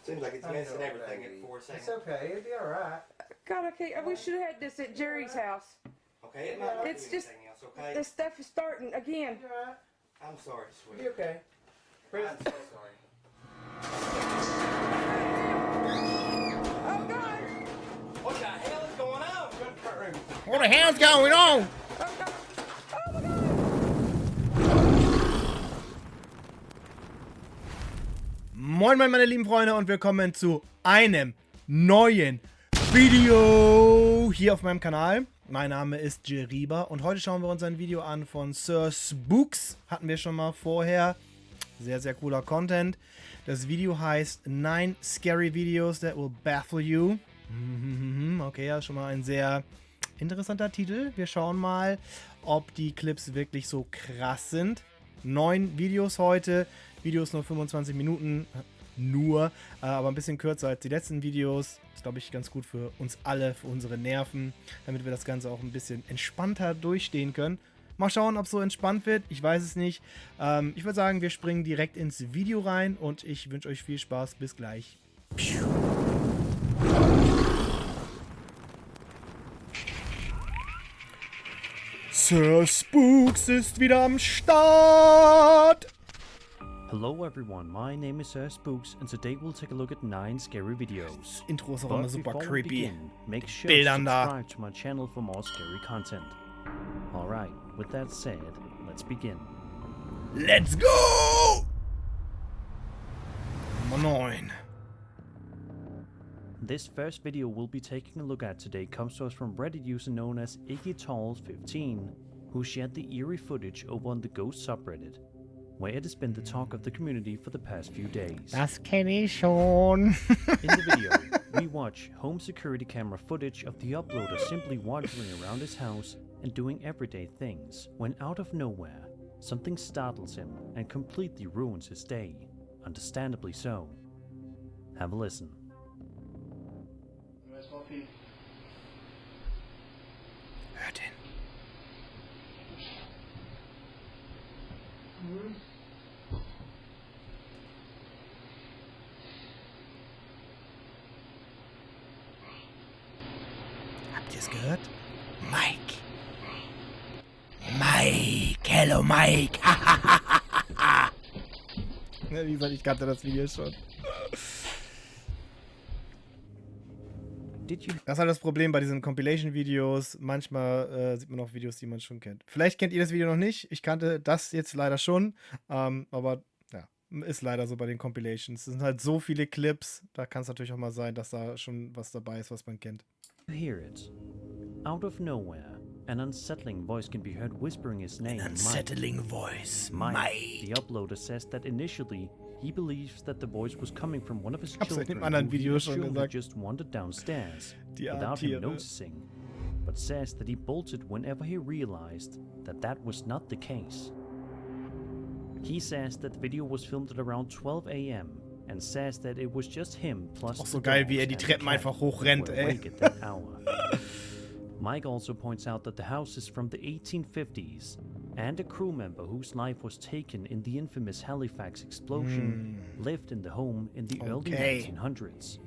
Seems like it's missing everything at 4 seconds. It's okay, it'll be alright. God, we should have had this at Jerry's house. Okay, it might not It's do just, anything else, okay? this stuff is starting again. You're alright. I'm sorry, You'll be sweetie. okay. I'm so sorry. Oh, God! What the hell is going on? Go to the front room. What the hell's going on? Oh, God! Oh, my God! Moin moin meine lieben Freunde und willkommen zu einem neuen Video hier auf meinem Kanal. Mein Name ist Jeriba und heute schauen wir uns ein Video an von SirSpooks. Hatten wir schon mal vorher. Sehr, sehr cooler Content. Das Video heißt 9 Scary Videos that will baffle you. Okay, ja, schon mal ein sehr interessanter Titel. Wir schauen mal, ob die Clips wirklich so krass sind. 9 Videos heute. Videos nur 25 Minuten. Aber ein bisschen kürzer als die letzten Videos. Das ist, glaube ich, ganz gut für uns alle, für unsere Nerven, damit wir das Ganze auch ein bisschen entspannter durchstehen können. Mal schauen, ob es so entspannt wird. Ich weiß es nicht. Ich würde sagen, wir springen direkt ins Video rein und ich wünsche euch viel Spaß. Bis gleich. SirSpooks ist wieder am Start. Hello everyone, my name is SirSpooks and today we'll take a look at 9 scary videos. Intro ist auch But immer super before we creepy. begin, make sure to Bildern da. subscribe to my channel for more scary content. Alright, with that said, let's begin. Let's go! Nummer 9. This first video we'll be taking a look at today comes to us from Reddit user known as iggytall15, who shared the eerie footage over on the Ghost subreddit, where it has been the talk of the community for the past few days. Das kenne ich schon. In the video, we watch home security camera footage of the uploader simply wandering around his house and doing everyday things, when out of nowhere, something startles him and completely ruins his day. Understandably so. Have a listen. Hört ihn. Habt ihr es gehört? Mike. Mike. Hello, Mike. Wie gesagt, ich kannte das Video schon. Did you Das ist halt das Problem bei diesen Compilation-Videos. Manchmal sieht man auch Videos, die man schon kennt. Vielleicht kennt ihr das Video noch nicht. Ich kannte das jetzt leider schon. Aber ja, ist leider so bei den Compilations. Es sind halt so viele Clips. Da kann es natürlich auch mal sein, dass da schon was dabei ist, was man kennt. hear it? Out of nowhere, an unsettling voice can be heard whispering his name, Unsettling voice. Mike. The uploader says that initially he believes that the voice was coming from one of his Hab's in children dem anderen who he Video schon assumed gesagt. had just wandered downstairs Die without him Tiere. noticing, but says that he bolted whenever he realized that that was not the case. He says that the video was filmed at around 12 AM and says that it was just him plus Auch so the geil, wie dogs die and the Treppen cat einfach who hochrennt, were ey. awake at that hour. Mike also points out that the house is from the 1850s, and a crew member whose life was taken in the infamous Halifax explosion lived in the home in the early Okay. 1900s,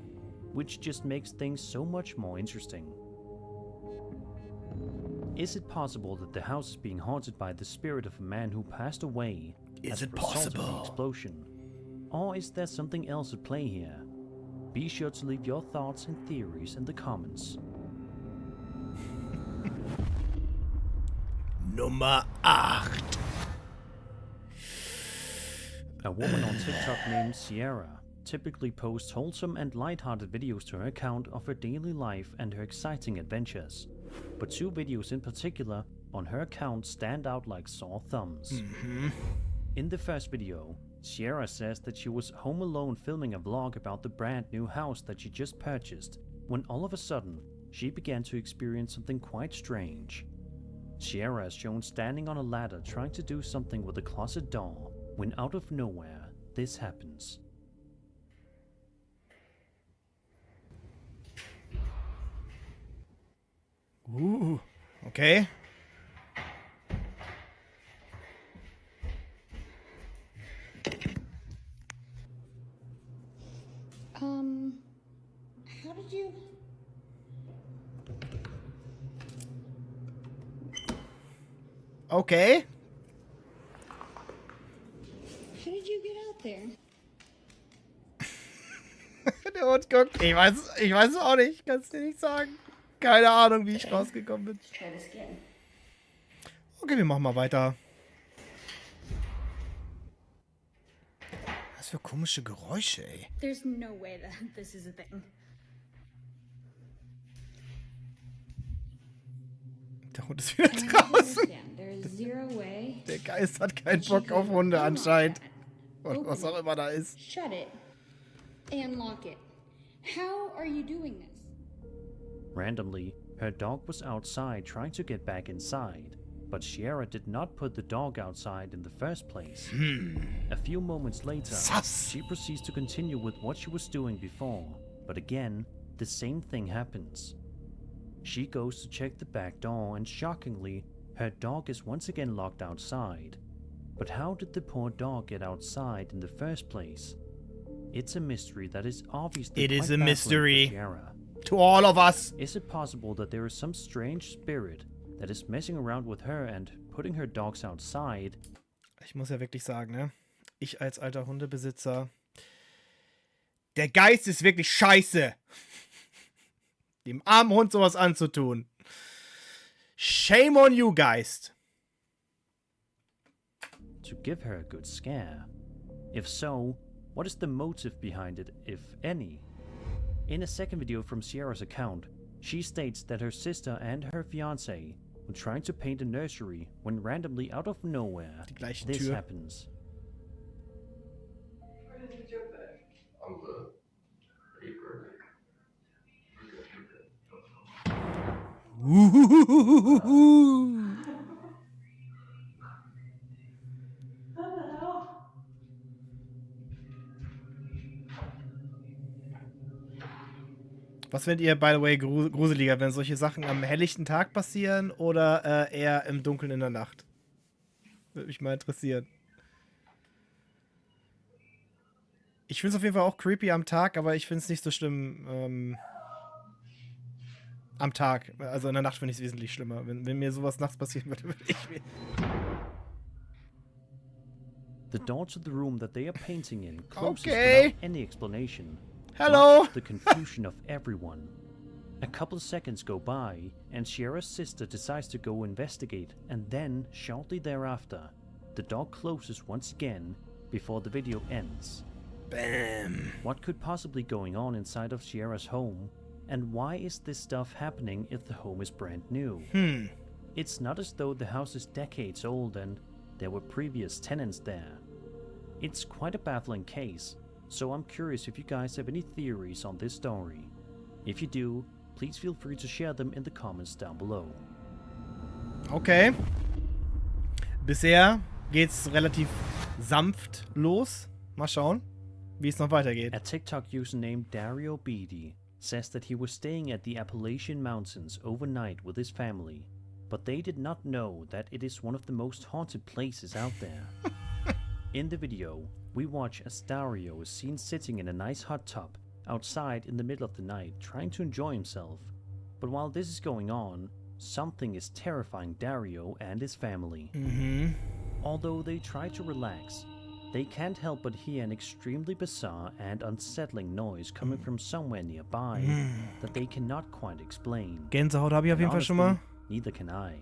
which just makes things so much more interesting. Is it possible that the house is being haunted by the spirit of a man who passed away Is as it a result of the possible? explosion? Or is there something else at play here? Be sure to leave your thoughts and theories in the comments. Nummer 8. A woman on TikTok named Sierra typically posts wholesome and lighthearted videos to her account of her daily life and her exciting adventures. But 2 videos in particular on her account stand out like sore thumbs. In the first video, Sierra says that she was home alone filming a vlog about the brand new house that she just purchased, when all of a sudden, she began to experience something quite strange. Sierra is shown standing on a ladder trying to do something with a closet door, when out of nowhere, this happens. Okay. How did you... Okay. How did you get out there? Der Hund guckt. Ich weiß es auch nicht. Kannst dir nicht sagen. Keine Ahnung, wie ich rausgekommen bin. Try this again. Okay, wir machen mal weiter. Was für komische Geräusche, ey. There's no way that this is a thing. Der Hund ist wieder draußen. There's zero way. Der Geist hat keinen Bock auf Hunde anscheinend. Und was auch immer da ist. Shut it. And lock it. How are you doing this? Randomly, her dog was outside trying to get back inside, but Sierra did not put the dog outside in the first place. A few moments later, Sus. she proceeds to continue with what she was doing before, but again, the same thing happens. She goes to check the back door and shockingly, her dog is once again locked outside. But how did the poor dog get outside in the first place? It's a mystery that is obviously It is quite a baffling for mystery. Sierra. To all of us. Is it possible that there is some strange spirit that is messing around with her and putting her dogs outside? Ich muss ja wirklich sagen, ne? Ich als alter Hundebesitzer. Der Geist ist wirklich scheiße. Dem armen Hund sowas anzutun. Shame on you, Geist. To give her a good scare? If so, what is the motive behind it, if any? In a second video from Sierra's account, she states that her sister and her fiancé were trying to paint a nursery when randomly out of nowhere, Die gleiche this Tür. happens. Was findet ihr, by the way, gruseliger, wenn solche Sachen am helllichten Tag passieren oder eher im Dunkeln in der Nacht? Würde mich mal interessieren. Ich finde es auf jeden Fall auch creepy am Tag, aber ich finde es nicht so schlimm am Tag. Also in der Nacht finde ich es wesentlich schlimmer. Wenn mir sowas nachts passieren würde, würde ich mir... The door to the room that they are painting in closes Okay. without any explanation. Hello. Much to the confusion of everyone. A couple of seconds go by, and Sierra's sister decides to go investigate, and then, shortly thereafter, the door closes once again before the video ends. Bam. What could possibly going on inside of Sierra's home, and why is this stuff happening if the home is brand new? It's not as though the house is decades old and there were previous tenants there. It's quite a baffling case, so I'm curious if you guys have any theories on this story. If you do, please feel free to share them in the comments down below. Okay. Bisher geht's relativ sanft los. Mal schauen, wie es noch weitergeht. A TikTok user named Dario Beatty says that he was staying at the Appalachian Mountains overnight with his family, but they did not know that it is one of the most haunted places out there. In the video, we watch as Dario is seen sitting in a nice hot tub outside in the middle of the night trying to enjoy himself. But while this is going on, something is terrifying Dario and his family. Although they try to relax, they can't help but hear an extremely bizarre and unsettling noise coming from somewhere nearby that they cannot quite explain. Gänsehaut habe ich auf And jeden Fall schon mal. honestly, neither can I.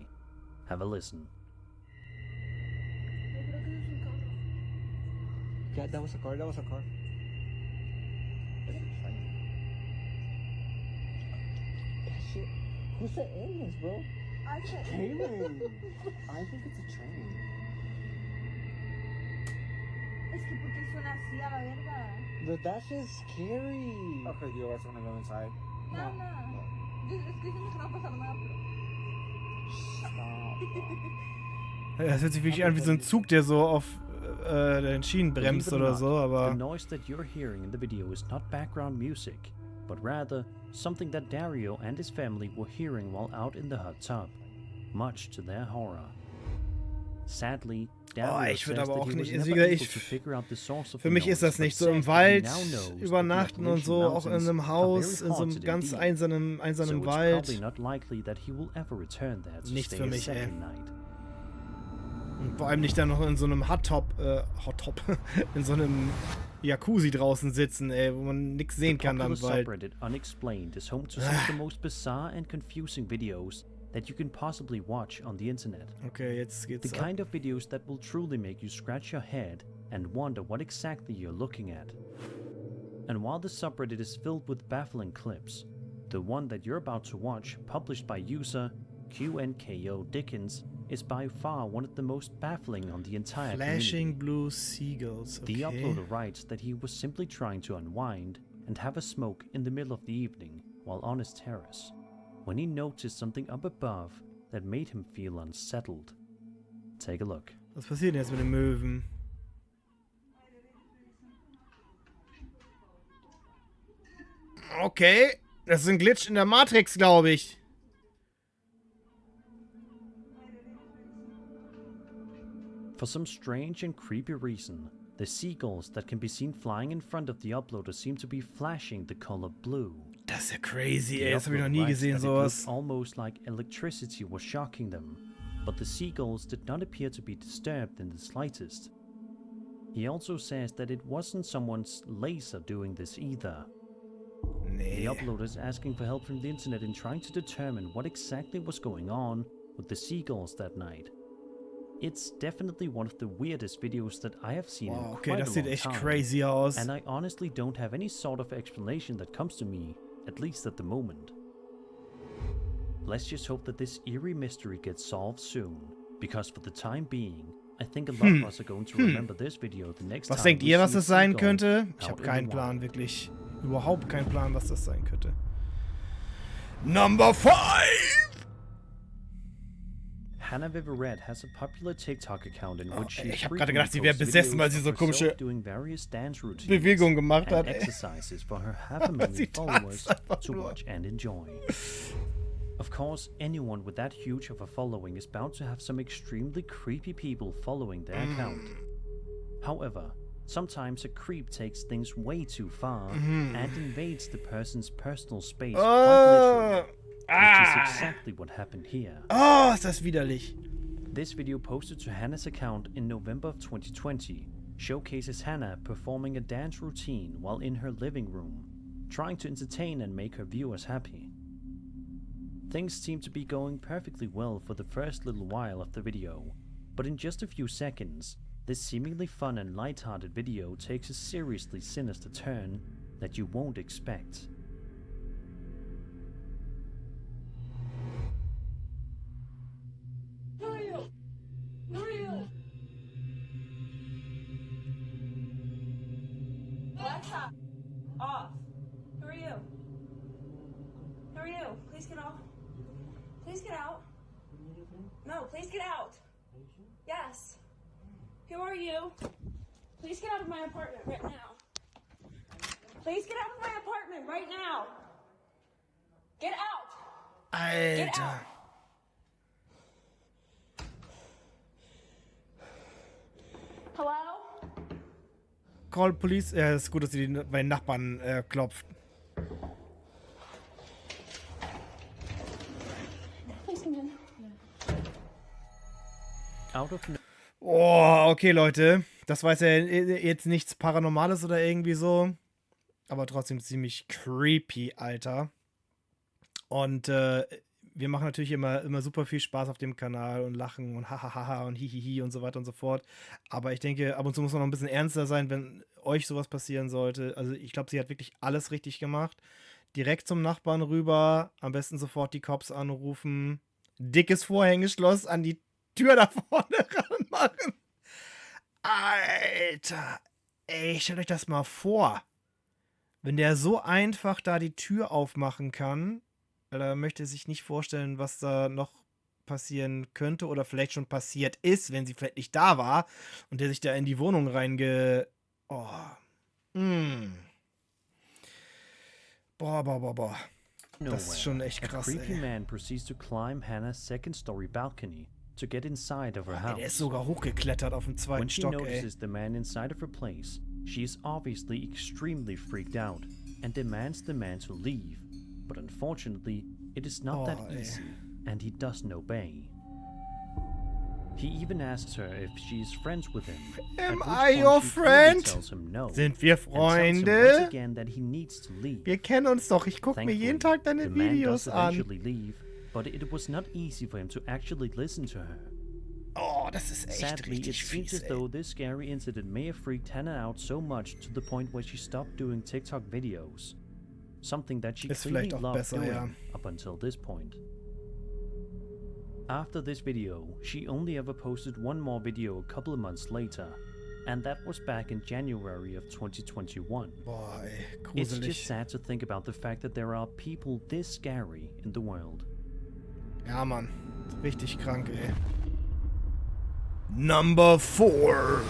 Have a listen. Yeah, that was a car. That was a car. Shit. Who's the aliens, bro? I said Kaylin. I think it's a train. Es que porque suena así a la verga. But that's just scary. Okay, do you guys want to go inside? No, no. Es que dicen que no va a pasar nada, pero... Das hört sich wirklich an wie so ein Zug, der so auf den Schienen bremst Believe it or oder so, not, aber... the noise that you're hearing in the video is not background music, but rather something that Dario and his family were hearing while out in the hot tub, much to their horror. Sadly, Ich würde aber auch nicht. Für mich ist das nicht so im Wald übernachten und so, auch in einem Haus, in so einem ganz einsamen Wald. Nichts für mich, ey. Und vor allem nicht dann noch in so einem Hot-Top, in so einem Jacuzzi draußen sitzen, ey, wo man nichts sehen kann dann im Wald. Unexplained is home to some of the most bizarre and confusing videos that you can possibly watch on the internet. Okay, jetzt geht's The kind of videos that will truly make you scratch your head and wonder what exactly you're looking at. And while the subreddit is filled with baffling clips, the one that you're about to watch, published by user QNKO Dickens, is by far one of the most baffling on the entire Flashing community. Blue Seagulls, okay. The uploader writes that he was simply trying to unwind and have a smoke in the middle of the evening while on his terrace, when he noticed something up above that made him feel unsettled. Take a look. Was passiert denn jetzt mit den Möwen? Okay, das ist ein Glitch in der Matrix, glaube ich. For some strange and creepy reason, the seagulls that can be seen flying in front of the uploader seem to be flashing the color blue. Das ist ja crazy, ey. The Das habe ich noch uploader nie writes gesehen, that it sowas. looked almost like electricity was shocking them, but the seagulls did not appear to be disturbed in the slightest. He also says that it wasn't someone's laser doing this either. The uploader is asking for help from the internet in trying to determine what exactly was going on with the seagulls that night. It's definitely one of the weirdest videos that I have seen in Wow, okay, quite das a sieht long echt time, crazy aus. and I honestly don't have any sort of explanation that comes to me, at least at the moment. Let's just hope that this eerie mystery gets solved soon, because for the time being, I think a lot of us are going to remember this video the next Was time denkt we ihr, was see a das sein seagull könnte? Ich out habe in keinen the Plan, wild. wirklich. Überhaupt keinen Plan, was das sein könnte. Number 5! Hannah Viverette has a popular TikTok account in which she Ich habe gerade gedacht, sie wäre frequently besessen, weil posts sie so videos of komische herself doing various dance routines Bewegungen gemacht and hat, ey. exercises for her half a million Sie followers tanzt einfach to nur. watch and enjoy. Of course, anyone with that huge of a following is bound to have some extremely creepy people following their account. However, sometimes a creep takes things way too far and invades the person's personal space quite literally, which is exactly what happened here. Oh, ist das widerlich. This video posted to Hannah's account in November of 2020 showcases Hannah performing a dance routine while in her living room, trying to entertain and make her viewers happy. Things seem to be going perfectly well for the first little while of the video, but in just a few seconds, this seemingly fun and light-hearted video takes a seriously sinister turn that you won't expect. Who are you? Who are you? Alexa, off. Who are you? Who are you? Please get off. Please get out. No, please get out. Yes. Who are you? Please get out of my apartment right now. Please get out of my apartment right now. Get out. Get out. Alter. Hello? Call Police. Ja, ist gut, dass sie bei den Nachbarn klopft. Please come in. Out of Oh, okay, Leute. Das war jetzt nichts Paranormales oder irgendwie so. Aber trotzdem ziemlich creepy, Alter. Und wir machen natürlich immer super viel Spaß auf dem Kanal und lachen und hahaha und hihihi und so weiter und so fort. Aber ich denke, ab und zu muss man noch ein bisschen ernster sein, wenn euch sowas passieren sollte. Also ich glaube, sie hat wirklich alles richtig gemacht. Direkt zum Nachbarn rüber, am besten sofort die Cops anrufen, dickes Vorhängeschloss an die Tür da vorne ranmachen. Alter, ey, stellt euch das mal vor. Wenn der so einfach da die Tür aufmachen kann, da möchte er sich nicht vorstellen, was da noch passieren könnte oder vielleicht schon passiert ist, wenn sie vielleicht nicht da war und der sich da in die Wohnung Boah. Das ist schon echt a krass, creepy ey. man proceeds to climb Hannah's second-story balcony, to get inside of her Der ist house. sogar hochgeklettert auf dem When zweiten she Stock, ey. notices the man inside of her place, she is obviously extremely freaked out and demands the man to leave. But unfortunately, it is not that ey. easy, and he doesn't obey. He even asks her if she is friends with him. Am at which I point your she clearly friend? tells him no, Sind wir and tells him once Freunde? again that he needs to leave. Wir kennen uns doch. Ich gucke mir jeden Tag deine the man Videos does an. eventually leave, but it was not easy for him to actually listen to her. Oh, das ist echt Sadly, it richtig seems fies, as though this scary incident may have freaked Hannah out so much to the point where she stopped doing TikTok videos. Something that she Ist clearly vielleicht auch loved besser, doing ja. up until this point. After this video, she only ever posted one more video a couple of months later, and that was back in January of 2021. Boah, ey, It's just gruselig. sad to think about the fact that there are people this scary in the world. Ja, Mann. Richtig krank, ey. Number 4.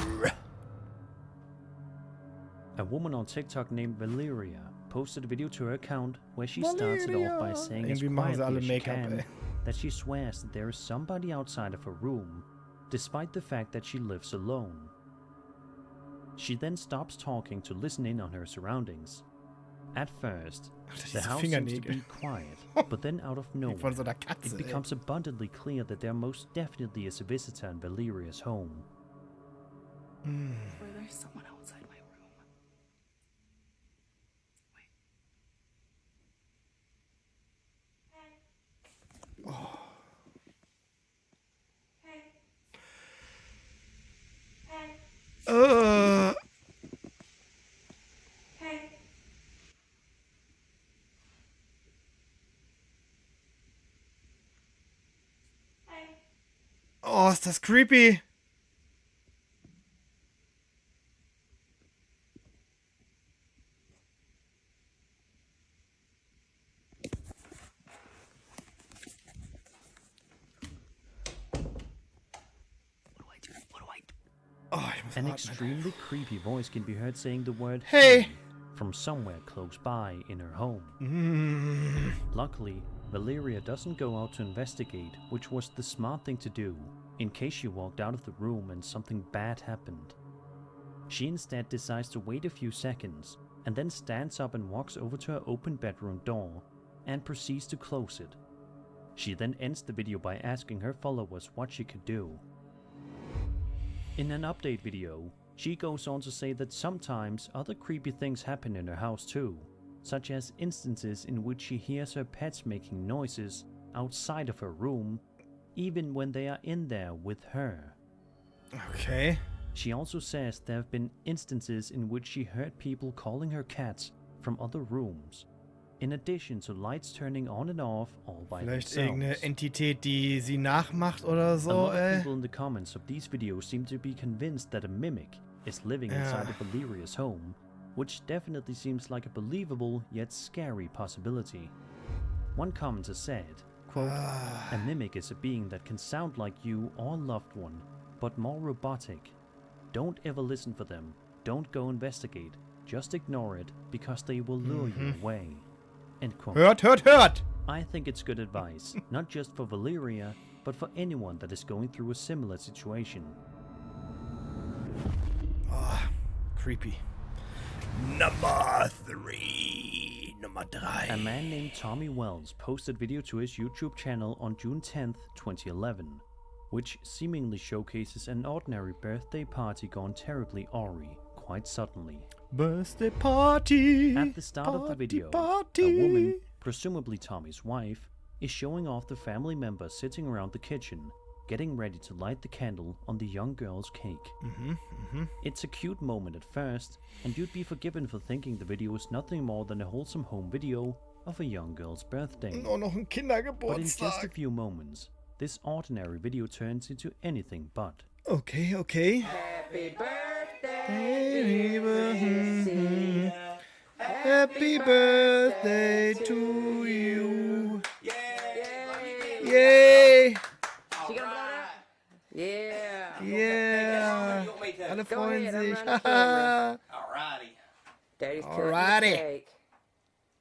A woman on TikTok named Valeria posted a video to her account where she starts it off by saying as Irgendwie machen sie alle quietly as she Make-up, can ey. that she swears that there is somebody outside of her room, despite the fact that she lives alone. She then stops talking to listen in on her surroundings. At first, the diese house seems to Fingernägel. be quiet, but then out of Wie nowhere, von so einer Katze, it ey. becomes abundantly clear that there most definitely is a visitor in Valeria's home. Or there's someone outside my room. Wait. Äh, Hey. Hey. oh, ist das creepy. Oh, ich muss An atmen. extremely creepy voice can be heard saying the word Hey. from somewhere close by in her home. Luckily, Valeria doesn't go out to investigate, which was the smart thing to do, in case she walked out of the room and something bad happened. She instead decides to wait a few seconds, and then stands up and walks over to her open bedroom door, and proceeds to close it. She then ends the video by asking her followers what she could do. In an update video, she goes on to say that sometimes other creepy things happen in her house too, such as instances in which she hears her pets making noises outside of her room, even when they are in there with her. Okay. She also says there have been instances in which she heard people calling her cats from other rooms, in addition to lights turning on and off all by Vielleicht themselves. irgendeine Entität, die sie nachmacht oder A so, lot of ey. people in the comments of these videos seem to be convinced that a mimic is living inside of Valeria's home, which definitely seems like a believable yet scary possibility. One commenter said, quote, "A mimic is a being that can sound like you or a loved one, but more robotic. Don't ever listen for them. Don't go investigate. Just ignore it because they will lure you away." End quote. Hört, hört, hört! I think it's good advice, not just for Valeria, but for anyone that is going through a similar situation. Creepy. Number 3. Nummer 3. A man named Tommy Wells posted video to his YouTube channel on June 10th, 2011, which seemingly showcases an ordinary birthday party gone terribly awry, quite suddenly. Birthday party. At the start of the video, party. a woman, presumably Tommy's wife, is showing off the family members sitting around the kitchen, getting ready to light the candle on the young girl's cake. It's a cute moment at first, and you'd be forgiven for thinking the video is nothing more than a wholesome home video of a young girl's birthday. Nur noch ein But in just a Kindergeburtstag. few moments, this ordinary video turns into anything but. Okay, okay. Happy birthday, Liebe, Happy birthday to you. Yay! She gonna blow that? Yeah. Yeah! Alle Go freuen ahead, I'm sich. running camera. Alrighty. Daddy's cutting Alrighty. the cake.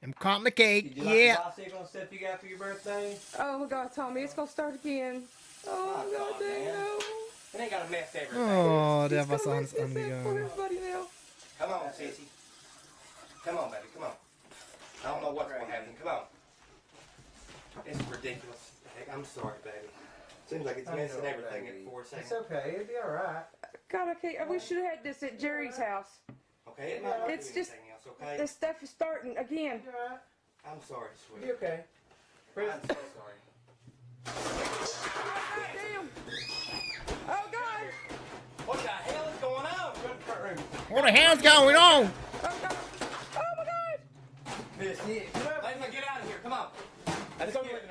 I'm cutting the cake. Did you like Yeah! the bicycle and stuff you got for your birthday? Oh my God, Tommy, it's gonna start again. Oh, goddamn. It ain't gotta mess everything. Oh, der Wasserhahn ist angegangen. Everybody now. Come on, sissy. Come on, baby, come on. I don't know what's gonna happen. Come on. It's ridiculous. Heck, I'm sorry, baby. Seems like it's messing everything at 4 seconds. It's okay, it'll be alright. God, we should have had this at Jerry's house. Okay, it might not It's do just- anything else, okay? This stuff is starting again. It'll be alright. I'm sorry, It'll be sweetie. okay. I'm so sorry. Damn. Oh, God. What the hell is going on? Go to the front room. What the hell's going on? Oh, God. Oh, my God. Miss, let me get out of here. Come on. Let's go get it.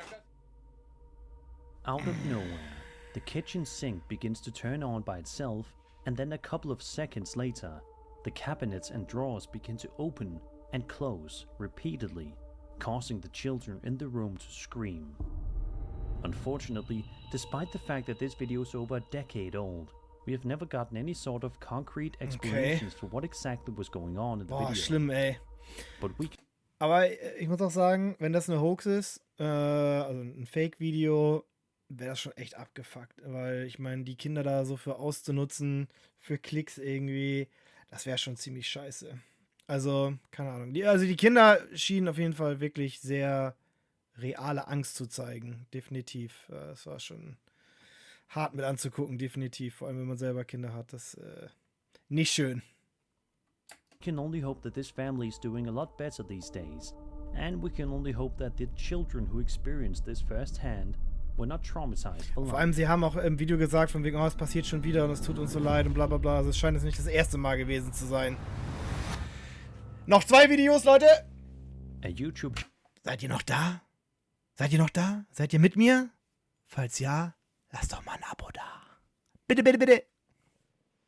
Out of nowhere, the kitchen sink begins to turn on by itself, and then a couple of seconds later, the cabinets and drawers begin to open and close repeatedly, causing the children in the room to scream. Unfortunately, despite the fact that this video is over a decade old, we have never gotten any sort of concrete explanations for what exactly was going on in the Boah, video. schlimm, ey. But we Aber ich muss auch sagen, wenn das eine Hoax ist, also ein Fake-Video, wäre das schon echt abgefuckt. Weil ich meine, die Kinder da so für auszunutzen, für Klicks irgendwie, das wäre schon ziemlich scheiße. Also, keine Ahnung. Die Kinder schienen auf jeden Fall wirklich sehr reale Angst zu zeigen. Definitiv. Das war schon hart mit anzugucken, definitiv. Vor allem, wenn man selber Kinder hat. Das nicht schön. can only hope that this family is doing a lot better these days. And we can only hope that the children who experienced this firsthand were not traumatized for Vor allem, life. sie haben auch im Video gesagt, von wegen, oh, es passiert schon wieder und es tut uns so leid und bla bla bla. Also es scheint jetzt nicht das erste Mal gewesen zu sein. Noch 2 Videos, Leute! A YouTube Seid ihr noch da? Seid ihr noch da? Seid ihr mit mir? Falls ja, lasst doch mal ein Abo da. Bitte, bitte, bitte!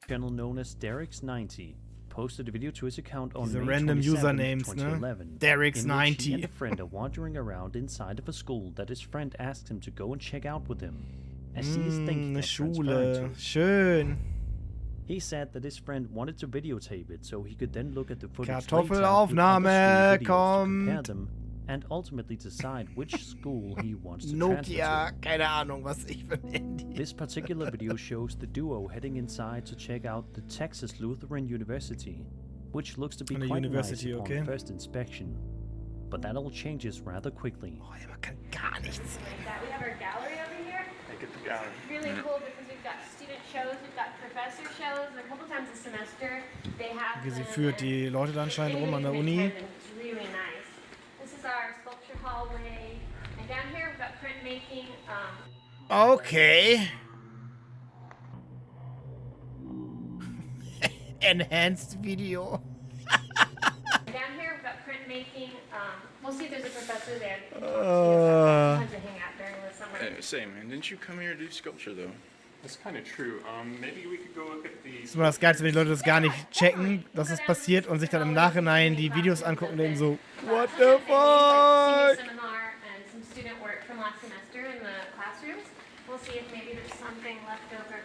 channel known as Derek's90 posted a video to his account on Diese May random 27, Usernames, ne? 2011, Derek's in which he 90. and a friend are wandering around inside of a school that his friend asked him to go and check out with him, as he is thinking Eine of Schule. transferring to. Schön. He said that his friend wanted to videotape it so he could then look at the footage Kartoffelaufnahme later with other school videos to kommt. compare them and ultimately decide which school he wants to transfer Nokia, to. keine Ahnung, was ich für ein Handy. This particular video shows the duo heading inside to check out the Texas Lutheran University, which looks to be Eine quite University, nice okay. upon first inspection. But that all changes rather quickly. Oh, ja, man kann gar nichts sehen. Like that. We have our gallery over here. Really cool because we've got student shows, we've got professor shows. A couple times a semester they have. Sie them, führt die and Leute da anscheinend rum an der they Uni. attend, and It's really nice. This is our sculpture hallway, and down here we've got printmaking. Okay. Enhanced Video. Down here we've got printmaking. We'll see if there's a professor there. Sometimes they hang out during the summer. Say, man, didn't you come here to do sculpture, though? That's kind of true. Maybe we could go look at the. Das ist immer das Geilste, wenn die Leute das gar nicht checken, dass es passiert und sich dann im Nachhinein die Videos angucken und denken so, what the fuck? Seminar and some student work from last semester in the classrooms. We'll see if maybe there's something left over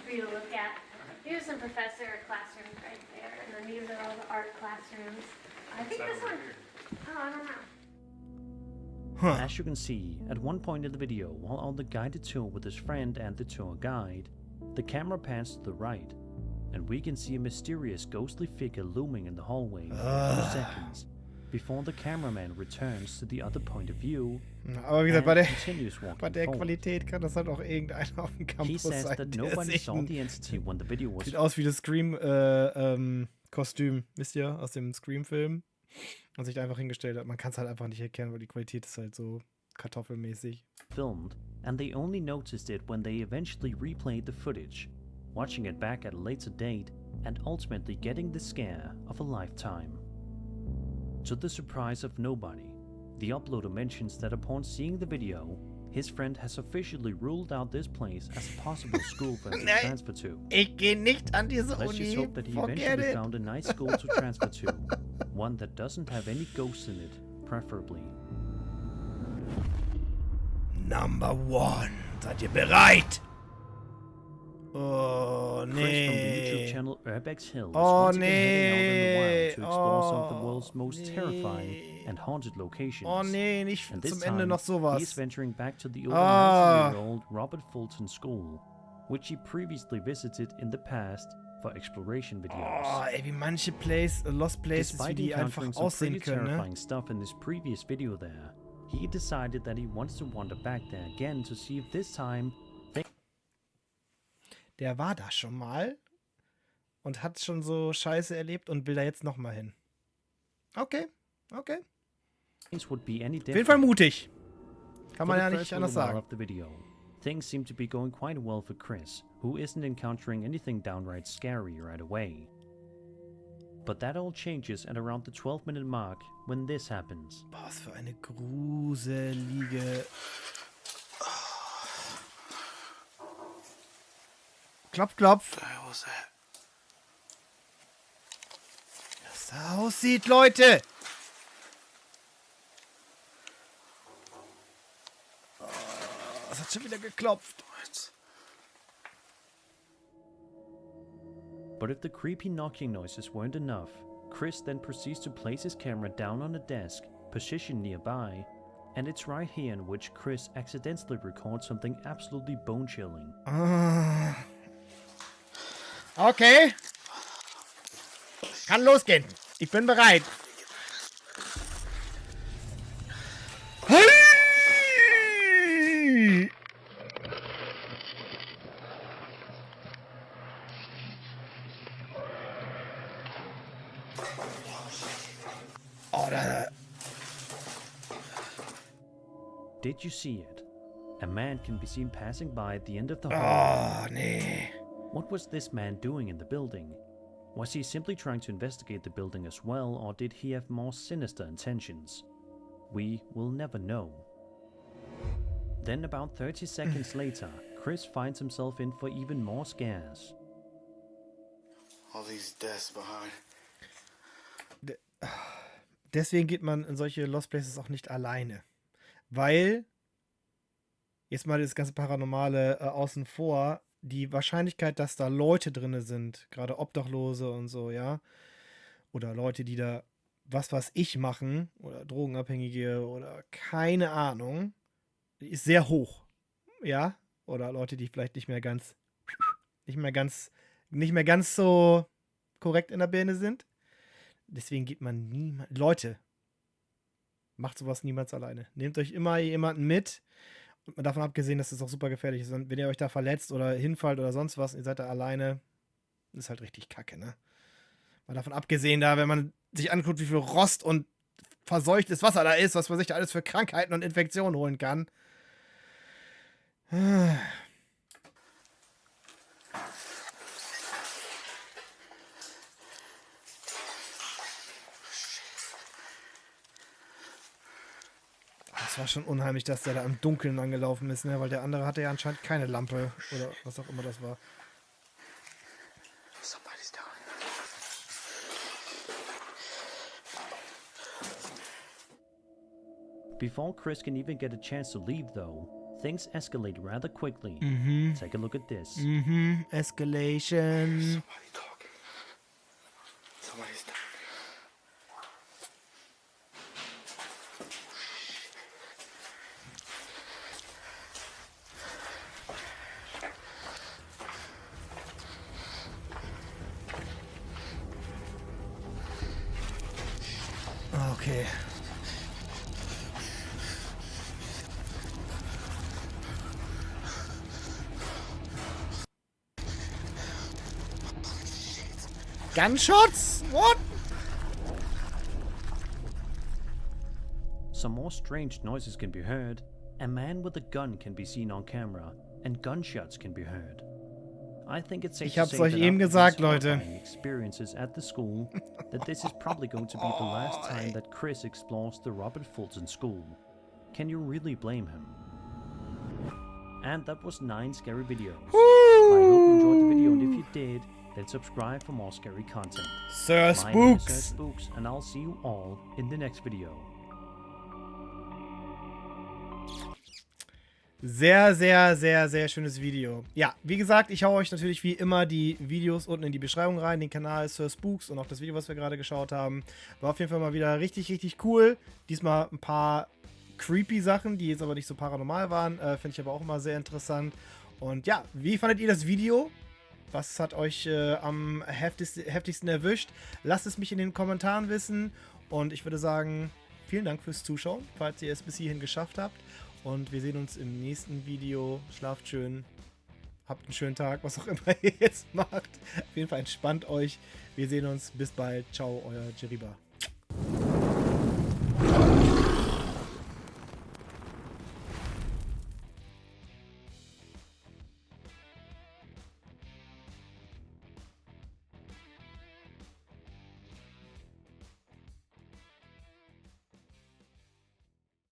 for you to look at. Here's some professor classrooms right there, and then these are all the art classrooms. I think this one. Oh, I don't know. As you can see, at one point in the video, while on the guided tour with his friend and the tour guide, the camera pans to the right, and we can see a mysterious ghostly figure looming in the hallway for a few seconds, before the cameraman returns to the other point of view Aber wie gesagt, and bei continues walking der forward. Qualität kann das halt auch irgendeiner auf dem He Campus says sein, that der nobody sich saw the entity when the video was sieht aus wie das Scream-Kostüm, wisst ihr, aus dem Scream-Film. Und sich da einfach hingestellt hat. Man kann es halt einfach nicht erkennen, weil die Qualität ist halt so kartoffelmäßig. filmed, and they only noticed it when they eventually replayed the footage, watching it back at a later date, and ultimately getting the scare of a lifetime. To the surprise of nobody, the uploader mentions that upon seeing the video, his friend has officially ruled out this place as a possible school for him to transfer to. Ich gehe nicht an diese Let's just Uni. hope that he Forget eventually it. found a nice school to transfer to, one that doesn't have any ghosts in it, preferably. Number 1. Seid ihr bereit? Oh, Chris from the YouTube nee. channel Urbex Hill is Oh, once again heading out in the nee. wild to explore some of the Oh, world's most terrifying nee. and haunted locations. Oh, nee, nicht And this zum Ende time, noch he is sowas. venturing back to the over Ah. 90-year-old Robert Fulton School, which he previously visited in the past for exploration videos. Oh, ey, wie manche Lost Places, wie Despite die einfach encountering some aussehen pretty können, ne? terrifying stuff in this previous video there, he decided that he wants to wander back there again to see if this time Der war da schon mal und hat schon so Scheiße erlebt und will da jetzt nochmal hin. Okay, okay. things would be any Auf jeden Fall different. mutig. Kann For man the ja first nicht anders little while sagen. of the video, things seem to be going quite well for Chris, who isn't encountering anything downright scary right away. But that all changes at around the 12-minute mark when this happens. Boah, was für eine gruselige... Klopf, klopf. Wie das da aussieht, Leute. Oh, es hat schon wieder geklopft. But if the creepy knocking noises weren't enough, Chris then proceeds to place his camera down on a desk, positioned nearby, and it's right here in which Chris accidentally records something absolutely bone-chilling. Okay. Kann losgehen. Ich bin bereit. Hey! Oh, da. Did you see it? A man can be seen passing by at the end of the hall. Oh, nee. What was this man doing in the building? Was he simply trying to investigate the building as well, or did he have more sinister intentions? We will never know. Then about 30 seconds later, Chris finds himself in for even more scares. All these desks behind. Deswegen geht man in solche Lost Places auch nicht alleine. Weil, jetzt mal das ganze Paranormale außen vor, die Wahrscheinlichkeit, dass da Leute drin sind, gerade Obdachlose und so, ja, oder Leute, die da was weiß ich machen, oder Drogenabhängige oder keine Ahnung, die ist sehr hoch, ja, oder Leute, die vielleicht nicht mehr ganz so korrekt in der Birne sind. Deswegen geht man niemals. Leute, macht sowas niemals alleine. Nehmt euch immer jemanden mit. Und davon abgesehen, dass es auch super gefährlich ist. Und wenn ihr euch da verletzt oder hinfallt oder sonst was, ihr seid da alleine, ist halt richtig kacke, ne? Mal davon abgesehen, da, wenn man sich anguckt, wie viel Rost und verseuchtes Wasser da ist, was man sich da alles für Krankheiten und Infektionen holen kann. Es war schon unheimlich, dass der da im Dunkeln angelaufen ist, ne? Weil der andere hatte ja anscheinend keine Lampe oder was auch immer das war. Somebody's down here. Before Chris can even get a chance to leave, though, things escalate rather quickly. Take a look at this. Escalation. Somebody talking. Somebody's down. Okay. Gunshots? What? Some more strange noises can be heard. A man with a gun can be seen on camera, and gunshots can be heard. I think it's safe Ich to hab's say euch that eben after gesagt, these Leute. horrifying experiences at the school, that this is probably going to be the last time that Chris explores the Robert Fulton School. Can you really blame him? And that was 9 scary videos. I hope you enjoyed the video, and if you did, then subscribe for more scary content. My name is SirSpooks. SirSpooks, and I'll see you all in the next video. Sehr, sehr, sehr, sehr schönes Video. Ja, wie gesagt, ich hau euch natürlich wie immer die Videos unten in die Beschreibung rein, den Kanal SirSpooks und auch das Video, was wir gerade geschaut haben. War auf jeden Fall mal wieder richtig, richtig cool. Diesmal ein paar creepy Sachen, die jetzt aber nicht so paranormal waren. Finde ich aber auch immer sehr interessant. Und ja, wie fandet ihr das Video? Was hat euch am heftigsten erwischt? Lasst es mich in den Kommentaren wissen. Und ich würde sagen, vielen Dank fürs Zuschauen, falls ihr es bis hierhin geschafft habt. Und wir sehen uns im nächsten Video. Schlaft schön. Habt einen schönen Tag, was auch immer ihr jetzt macht. Auf jeden Fall entspannt euch. Wir sehen uns. Bis bald. Ciao, euer Jeriba.